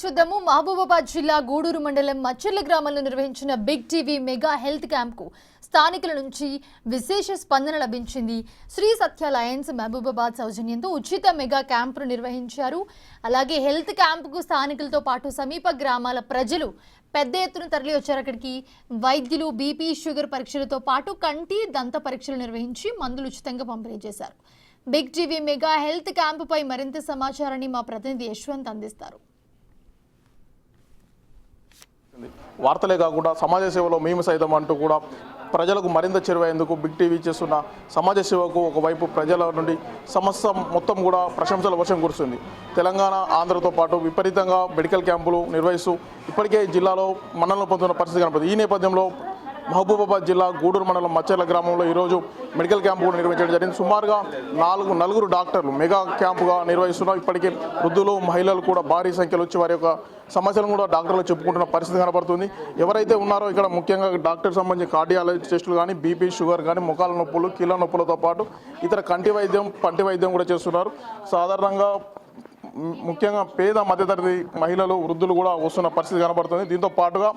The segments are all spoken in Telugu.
చూద్దాము. మహబూబాబాద్ జిల్లా గూడూరు మండలం మచ్చర్ల గ్రామంలో నిర్వహించిన బిగ్ టీవీ మెగా హెల్త్ క్యాంప్కు స్థానికుల నుంచి విశేష స్పందన లభించింది. శ్రీ సత్య లయన్స్ మహబూబాబాద్ సౌజన్యంతో ఉచిత మెగా క్యాంపును నిర్వహించారు. అలాగే హెల్త్ క్యాంపుకు స్థానికులతో పాటు సమీప గ్రామాల ప్రజలు పెద్ద ఎత్తున తరలి వచ్చారు. అక్కడికి వైద్యులు బీపీ షుగర్ పరీక్షలతో పాటు కంటి దంత పరీక్షలు నిర్వహించి మందులు ఉచితంగా పంపిణీ చేశారు. బిగ్ టీవీ మెగా హెల్త్ క్యాంపుపై మరింత సమాచారాన్ని మా ప్రతినిధి యశ్వంత్ అందిస్తారు. వార్తలే కాకుండా సమాజ సేవలో మేము సైతం అంటూ కూడా ప్రజలకు మరింత చేరువయ్యేందుకు బిగ్ టీవీ చేస్తున్న సమాజ సేవకు ఒకవైపు ప్రజల నుండి సమస్య మొత్తం కూడా ప్రశంసల వర్షం కురుస్తుంది. తెలంగాణ ఆంధ్రతో పాటు విపరీతంగా మెడికల్ క్యాంపులు నిర్వహిస్తూ ఇప్పటికే జిల్లాలో మన్ననలు పొందుతున్న పరిస్థితి కనపడుతుంది. ఈ నేపథ్యంలో మహబూబాబాద్ జిల్లా గూడూరు మండలం మచ్చర్ల గ్రామంలో ఈరోజు మెడికల్ క్యాంపు కూడా నిర్వహించడం జరిగింది. సుమారుగా నలుగురు డాక్టర్లు మెగా క్యాంపుగా నిర్వహిస్తున్నారు. ఇప్పటికే వృద్ధులు మహిళలు కూడా భారీ సంఖ్యలో వచ్చి వారి యొక్క సమస్యలను కూడా డాక్టర్లు చెప్పుకుంటున్న పరిస్థితి కనబడుతుంది. ఎవరైతే ఉన్నారో ఇక్కడ ముఖ్యంగా డాక్టర్ సంబంధించిన కార్డియాలజీ టెస్టులు కానీ బీపీ షుగర్ కానీ ముఖాల నొప్పులు కీళ్ళ నొప్పులతో పాటు ఇతర కంటి వైద్యం పంటి వైద్యం కూడా చేస్తున్నారు. సాధారణంగా ముఖ్యంగా పేద మధ్యతరగతి మహిళలు వృద్ధులు కూడా వస్తున్న పరిస్థితి కనబడుతుంది. దీంతో పాటుగా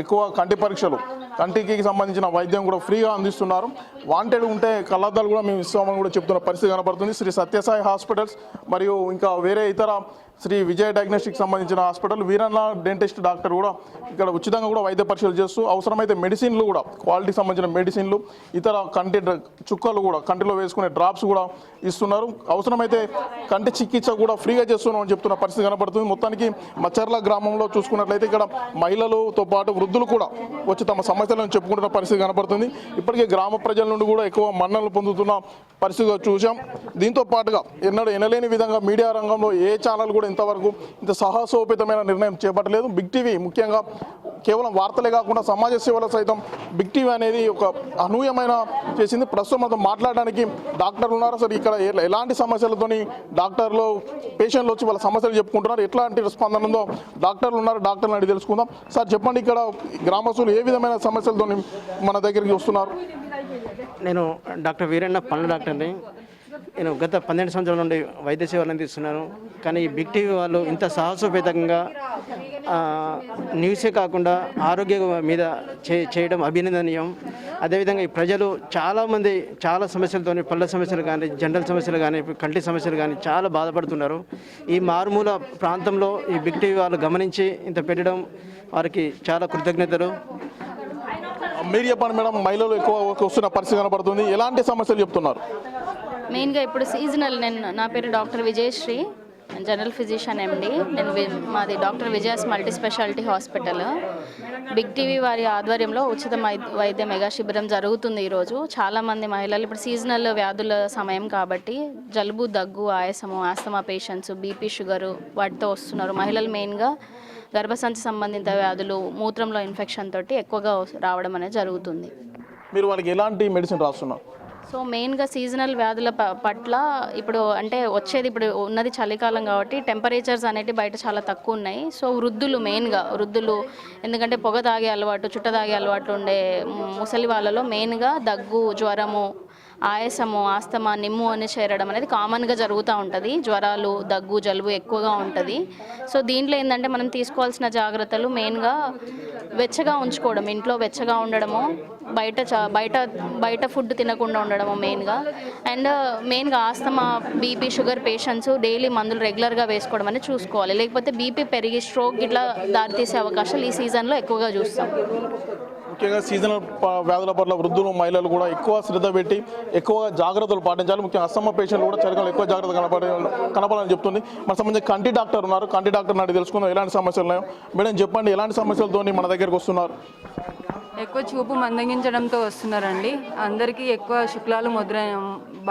ఎక్కువ కంటి పరీక్షలు కంటికి సంబంధించిన వైద్యం కూడా ఫ్రీగా అందిస్తున్నారు. వాంటెడ్ ఉంటే కళ్ళద్దాలు కూడా మేము ఇస్తామని కూడా చెప్తున్న పరిస్థితి కనబడుతుంది. శ్రీ సత్యసాయి హాస్పిటల్స్ మరియు ఇంకా వేరే ఇతర శ్రీ విజయ డయాగ్నోస్టిక్ సంబంధించిన హాస్పిటల్ వీరన్న డెంటిస్ట్ డాక్టర్ కూడా ఇక్కడ ఉచితంగా కూడా వైద్య పరీక్షలు చేస్తూ అవసరమైతే మెడిసిన్లు కూడా క్వాలిటీకి సంబంధించిన మెడిసిన్లు ఇతర కంటి చుక్కలు కూడా కంటిలో వేసుకునే డ్రాప్స్ కూడా ఇస్తున్నారు. అవసరమైతే కంటి చికిత్స కూడా ఫ్రీగా చేస్తున్నాం అని చెప్తున్న పరిస్థితి కనబడుతుంది. మొత్తానికి మచ్చర్ల గ్రామంలో చూసుకున్నట్లయితే ఇక్కడ మహిళలతో పాటు వృద్ధులు కూడా వచ్చి తమ సమస్యలను చెప్పుకుంటున్న పరిస్థితి కనబడుతుంది. ఇప్పటికే గ్రామ ప్రజల నుండి కూడా ఎక్కువ మన్ననలు పొందుతున్న పరిస్థితి చూసాం. దీంతో పాటుగా ఎనలేని విధంగా మీడియా రంగంలో ఏ ఛానల్ కూడా ఇంతవరకు ఇంత సాహసోపేతమైన నిర్ణయం చేపట్టలేదు. బిగ్ టీవీ ముఖ్యంగా కేవలం వార్తలే కాకుండా సమాజ సేవలో సైతం బిగ్ టీవీ అనేది ఒక అనూహ్యమైన చేసింది. ప్రస్తుతం మనం మాట్లాడడానికి డాక్టర్లు ఉన్నారు. అసలు ఇక్కడ ఎలాంటి సమస్యలతోని డాక్టర్లు పేషెంట్లు వచ్చి వాళ్ళ సమస్యలు చెప్పుకుంటున్నారు, ఎట్లాంటి స్పందన ఉందో డాక్టర్లు ఉన్నారు, డాక్టర్లు అడిగి తెలుసుకుందాం. సార్ చెప్పండి, ఇక్కడ గ్రామస్తులు ఏ విధమైన సమస్యలతో మన దగ్గరికి వస్తున్నారు? నేను డాక్టర్ వీరన్న పన్ను డాక్టర్ని. నేను గత 12 సంవత్సరాల నుండి వైద్య సేవలు అందిస్తున్నాను. కానీ ఈ బిగ్ టీవీ వాళ్ళు ఇంత సాహసోపేతంగా న్యూసే కాకుండా ఆరోగ్య మీద చేయడం అభినందనీయం. అదేవిధంగా ఈ ప్రజలు చాలామంది చాలా సమస్యలతో పళ్ళ సమస్యలు కానీ జనరల్ సమస్యలు కానీ కంటి సమస్యలు కానీ చాలా బాధపడుతున్నారు. ఈ మారుమూల ప్రాంతంలో ఈ బిగ్ టీవీ వాళ్ళు గమనించి ఇంత పెట్టడం వారికి చాలా కృతజ్ఞతలు. మీరు చెప్పండి మేడం, మహిళలు ఎక్కువ వస్తున్న పరిస్థితి కనబడుతుంది, ఎలాంటి సమస్యలు చెప్తున్నారు? మెయిన్గా ఇప్పుడు సీజనల్. నా పేరు doctor Vijayasri, general physician MD. మాది doctor Vijaya's multi speciality hospital. Big TV వారి ఆధ్వర్యంలో ఉచిత వైద్య మెగా శిబిరం జరుగుతుంది ఈరోజు. చాలామంది మహిళలు ఇప్పుడు సీజనల్ వ్యాధుల సమయం కాబట్టి జలుబు, దగ్గు, ఆయాసము, ఆస్తమా పేషెంట్స్, బీపీ షుగరు వాటితో వస్తున్నారు. మహిళలు మెయిన్గా గర్భసంచి సంబంధిత వ్యాధులు, మూత్రంలో ఇన్ఫెక్షన్ తోటి ఎక్కువగా రావడం అనేది జరుగుతుంది. మీరు వాళ్ళకి ఎలాంటి మెడిసిన్ రాస్తున్నారు? సో మెయిన్గా సీజనల్ వ్యాధుల పట్ల ఇప్పుడు అంటే వచ్చేది ఇప్పుడు ఉన్నది చలికాలం కాబట్టి టెంపరేచర్స్ అనేవి బయట చాలా తక్కువ ఉన్నాయి. సో మెయిన్గా వృద్ధులు, ఎందుకంటే పొగ తాగే అలవాటు, చుట్ట తాగే అలవాటు ఉండే ముసలి వాళ్ళలో మెయిన్గా దగ్గు, జ్వరము, ఆయాసము, ఆస్తమా, నిమ్ము అని చేరడం అనేది కామన్గా జరుగుతూ ఉంటుంది. జ్వరాలు, దగ్గు, జలుబు ఎక్కువగా ఉంటుంది. సో దీంట్లో ఏంటంటే మనం తీసుకోవాల్సిన జాగ్రత్తలు మెయిన్గా వెచ్చగా ఉంచుకోవడం, ఇంట్లో వెచ్చగా ఉండడము, బయట ఫుడ్ తినకుండా ఉండడము మెయిన్గా asthma, BP sugar patients daily మందులు రెగ్యులర్గా వేసుకోవడం అనేది చూసుకోవాలి. లేకపోతే బీపీ పెరిగి స్ట్రోక్ ఇట్లా దారితీసే అవకాశాలు ఈ సీజన్లో ఎక్కువగా చూస్తాం. ముఖ్యంగా సీజనల్ వ్యాధుల పట్ల వృద్ధులు మహిళలు కూడా ఎక్కువ శ్రద్ధ పెట్టి ఎక్కువ జాగ్రత్తలు పాటించాలి. ముఖ్యంగా అస్తమా పేషెంట్లు కూడా చలికాలంలో ఎక్కువ జాగ్రత్త కనపడాలని చెప్తుంది. మన సంబంధించి కంటి డాక్టర్ ఉన్నారు, కంటి డాక్టర్ నాటి తెలుసుకుందాం ఎలాంటి సమస్యలు ఉన్నాయో. మేడం చెప్పండి, ఎలాంటి సమస్యలతో మన దగ్గరికి వస్తున్నారు? ఎక్కువ చూపు మందగించడంతో వస్తున్నారండి. అందరికీ ఎక్కువ శుక్లాలు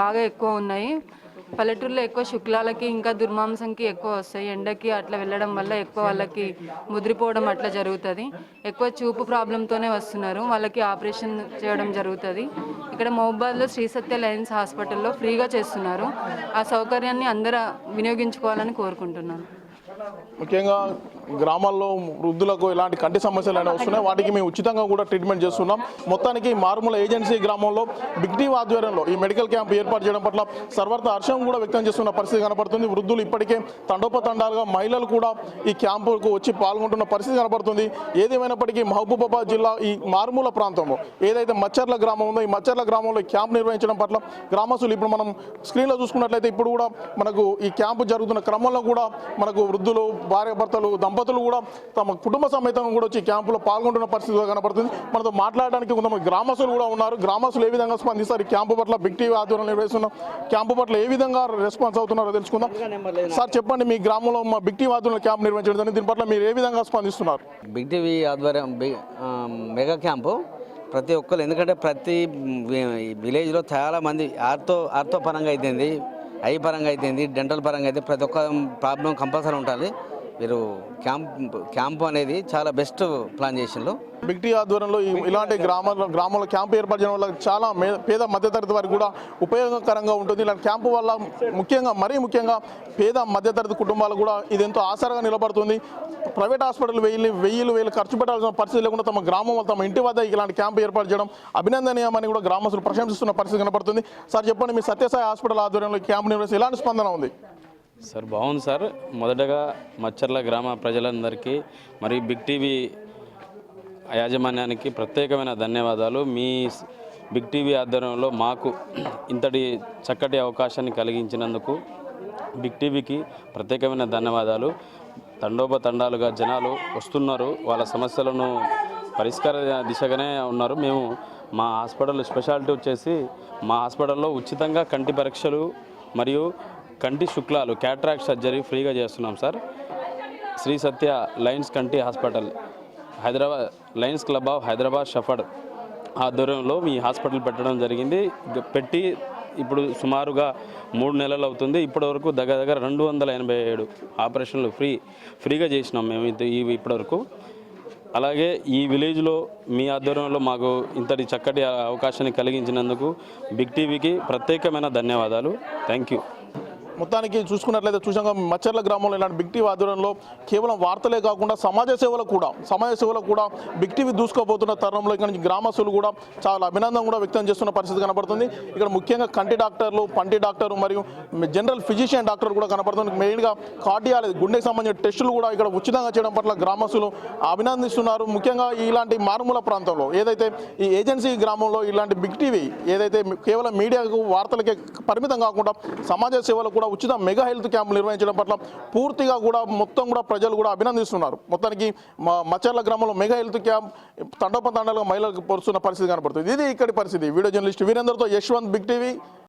బాగా ఎక్కువ ఉన్నాయి. పల్లెటూరులో ఎక్కువ శుక్లాలకి ఇంకా దుర్మాంసంకి ఎక్కువ వస్తాయి. ఎండకి అట్లా వెళ్ళడం వల్ల ఎక్కువ వాళ్ళకి ముదిరిపోవడం అట్లా జరుగుతుంది. ఎక్కువ చూపు ప్రాబ్లంతోనే వస్తున్నారు. వాళ్ళకి ఆపరేషన్ చేయడం జరుగుతుంది. ఇక్కడ మహబూబాబాద్లో శ్రీ సత్య లయన్స్ హాస్పిటల్లో ఫ్రీగా చేస్తున్నారు. ఆ సౌకర్యాన్ని అందరూ వినియోగించుకోవాలని కోరుకుంటున్నాను. ముఖ్యంగా గ్రామాల్లో వృద్ధులకు ఎలాంటి కంటి సమస్యలు అనేవి వస్తున్నాయి, వాటికి మేము ఉచితంగా కూడా ట్రీట్మెంట్ చేస్తున్నాం. మొత్తానికి మారుమూల ఏజెన్సీ గ్రామంలో బిగ్ టీవీ ఆధ్వర్యంలో ఈ మెడికల్ క్యాంప్ ఏర్పాటు చేయడం పట్ల సర్వత్రా హర్షం కూడా వ్యక్తం చేస్తున్న పరిస్థితి కనపడుతుంది. వృద్ధులు ఇప్పటికే తండోపతండాలుగా మహిళలు కూడా ఈ క్యాంపుకు వచ్చి పాల్గొంటున్న పరిస్థితి కనపడుతుంది. ఏదేమైనప్పటికీ మహబూబాబాద్ జిల్లా ఈ మారుమూల ప్రాంతంలో ఏదైతే మచ్చర్ల గ్రామం ఉందో ఈ మచ్చర్ల గ్రామంలో ఈ క్యాంప్ నిర్వహించడం పట్ల గ్రామస్తులు ఇప్పుడు మనం స్క్రీన్లో చూసుకున్నట్లయితే ఇప్పుడు కూడా మనకు ఈ క్యాంపు జరుగుతున్న క్రమంలో కూడా మనకు వృద్ధులు, భార్యాభర్తలు, దంపతులు కూడా తమ కుటుంబ సమేతంగా కూడా వచ్చి క్యాంపులో పాల్గొంటున్న పరిస్థితి కనపడుతుంది. మనతో మాట్లాడడానికి కొంతమంది గ్రామస్తులు కూడా ఉన్నారు. గ్రామస్తులు ఏ విధంగా స్పందిస్తారు, ఈ క్యాంపు పట్ల బిగ్ టీవీ ఆధ్వర్యంలో నిర్వహిస్తున్న క్యాంపు పట్ల ఏ విధంగా రెస్పాన్స్ అవుతున్నారో తెలుసుకుందాం. సార్ చెప్పండి, మీ గ్రామంలో మా బిగ్ టీవీ ఆధ్వర్యంలో క్యాంప్ నిర్వహించడం దీని పట్ల మీరు ఏ విధంగా స్పందిస్తున్నారు? బిగ్ టీవీ ఆధ్వర్యం మెగా క్యాంపు ప్రతి ఒక్కరు, ఎందుకంటే ప్రతి విలేజ్లో చాలామంది ఆర్థో పరంగా అయితేంది, ఐ పరంగా అయితేంది, డెంటల్ పరంగా అయితే ప్రతి ఒక్క ప్రాబ్లం కంపల్సరీ ఉంటుంది. మీరు క్యాంపు అనేది చాలా బెస్ట్ ప్లాన్ చేసిండ్రు. బిగ్ టీవీ ఆధ్వర్యంలో ఇలాంటి గ్రామంలో క్యాంపు ఏర్పాటు చేయడం వల్ల చాలా పేద మధ్యతరగతి వారికి కూడా ఉపయోగకరంగా ఉంటుంది. ఇలాంటి క్యాంపు వల్ల మరీ ముఖ్యంగా పేద మధ్యతరగతి కుటుంబాలు కూడా ఇది ఎంతో ఆసరాగా నిలబడుతుంది. ప్రైవేట్ హాస్పిటల్ వేలు ఖర్చు పెట్టాల్సిన పరిస్థితి లేకుండా తమ గ్రామం తమ ఇంటి వద్ద ఇలాంటి క్యాంపు ఏర్పాటు చేయడం అభినందనీయమని కూడా గ్రామస్తులు ప్రశంసిస్తున్న పరిస్థితి కనపడుతుంది. సార్ చెప్పండి, మీ సత్యసాయి హాస్పిటల్ ఆధ్వర్యంలో క్యాంపు నిర్వహిస్తే ఎలాంటి స్పందన ఉంది? సార్ బాగుంది సార్. మొదటగా మచ్చర్ల గ్రామ ప్రజలందరికీ మరియు బిగ్ టీవీ యాజమాన్యానికి ప్రత్యేకమైన ధన్యవాదాలు. మీ బిగ్ టీవీ ఆధ్వర్యంలో మాకు ఇంతటి చక్కటి అవకాశాన్ని కలిగించినందుకు బిగ్ టీవీకి ప్రత్యేకమైన ధన్యవాదాలు. తండోపతండాలుగా జనాలు వస్తున్నారు, వాళ్ళ సమస్యలను పరిష్కార దిశగానే ఉన్నారు. మేము మా హాస్పిటల్ స్పెషాలిటీ వచ్చేసి మా హాస్పిటల్లో ఉచితంగా కంటి పరీక్షలు మరియు కంటి శుక్లాలు, క్యాట్రాక్ట్ సర్జరీ ఫ్రీగా చేస్తున్నాం సార్. శ్రీ సత్య లయన్స్ కంటి hospital, Hyderabad Lions club of Hyderabad Shepherd ఆధ్వర్యంలో మీ హాస్పిటల్ పెట్టడం జరిగింది. పెట్టి ఇప్పుడు సుమారుగా 3 నెలలు అవుతుంది. ఇప్పటివరకు దగ్గర 287 ఆపరేషన్లు ఫ్రీగా చేసినాం మేము ఇప్పటివరకు. అలాగే ఈ విలేజ్లో మీ ఆధ్వర్యంలో మాకు ఇంతటి చక్కటి అవకాశాన్ని కలిగించినందుకు బిగ్ టీవీకి ప్రత్యేకమైన ధన్యవాదాలు. Thank you. మొత్తానికి చూసుకున్నట్లయితే చూసాక మచ్చర్ల గ్రామంలో ఇలాంటి బిగ్ టీవీ ఆధ్వర్యంలో కేవలం వార్తలే కాకుండా సమాజ సేవలు కూడా బిగ్ టీవీ దూసుకోబోతున్న తరుణంలో ఇక్కడ నుంచి గ్రామస్తులు కూడా చాలా అభినందన కూడా వ్యక్తం చేస్తున్న పరిస్థితి కనపడుతుంది. ఇక్కడ ముఖ్యంగా కంటి డాక్టర్లు, పంటి డాక్టర్ మరియు జనరల్ ఫిజిషియన్ డాక్టర్ కూడా కనపడుతుంది. మెయిన్గా కార్డియాలజీ, గుండెకి సంబంధించిన టెస్టులు కూడా ఇక్కడ ఉచితంగా చేయడం పట్ల గ్రామస్తులు అభినందిస్తున్నారు. ముఖ్యంగా ఇలాంటి మారుమూల ప్రాంతంలో ఏదైతే ఈ ఏజెన్సీ గ్రామంలో ఇలాంటి బిగ్ టీవీ ఏదైతే కేవలం మీడియాకు వార్తలకే పరిమితం కాకుండా సమాజ సేవలు కూడా ఉచిత మెగా హెల్త్ క్యాంప్ నిర్వహించడం పట్ల పూర్తిగా కూడా మొత్తం కూడా ప్రజలు కూడా అభినందిస్తున్నారు. మొత్తానికి మచ్చర్ల గ్రామంలో మెగా హెల్త్ క్యాంప్ తండోపతండాలుగా మహిళలకు పొరుస్తున్న పరిస్థితి కనపడుతుంది. ఇది ఇక్కడి పరిస్థితి. వీడియో జర్నలిస్ట్ వీరేందర్తో యశ్వంత్, బిగ్ టీవీ.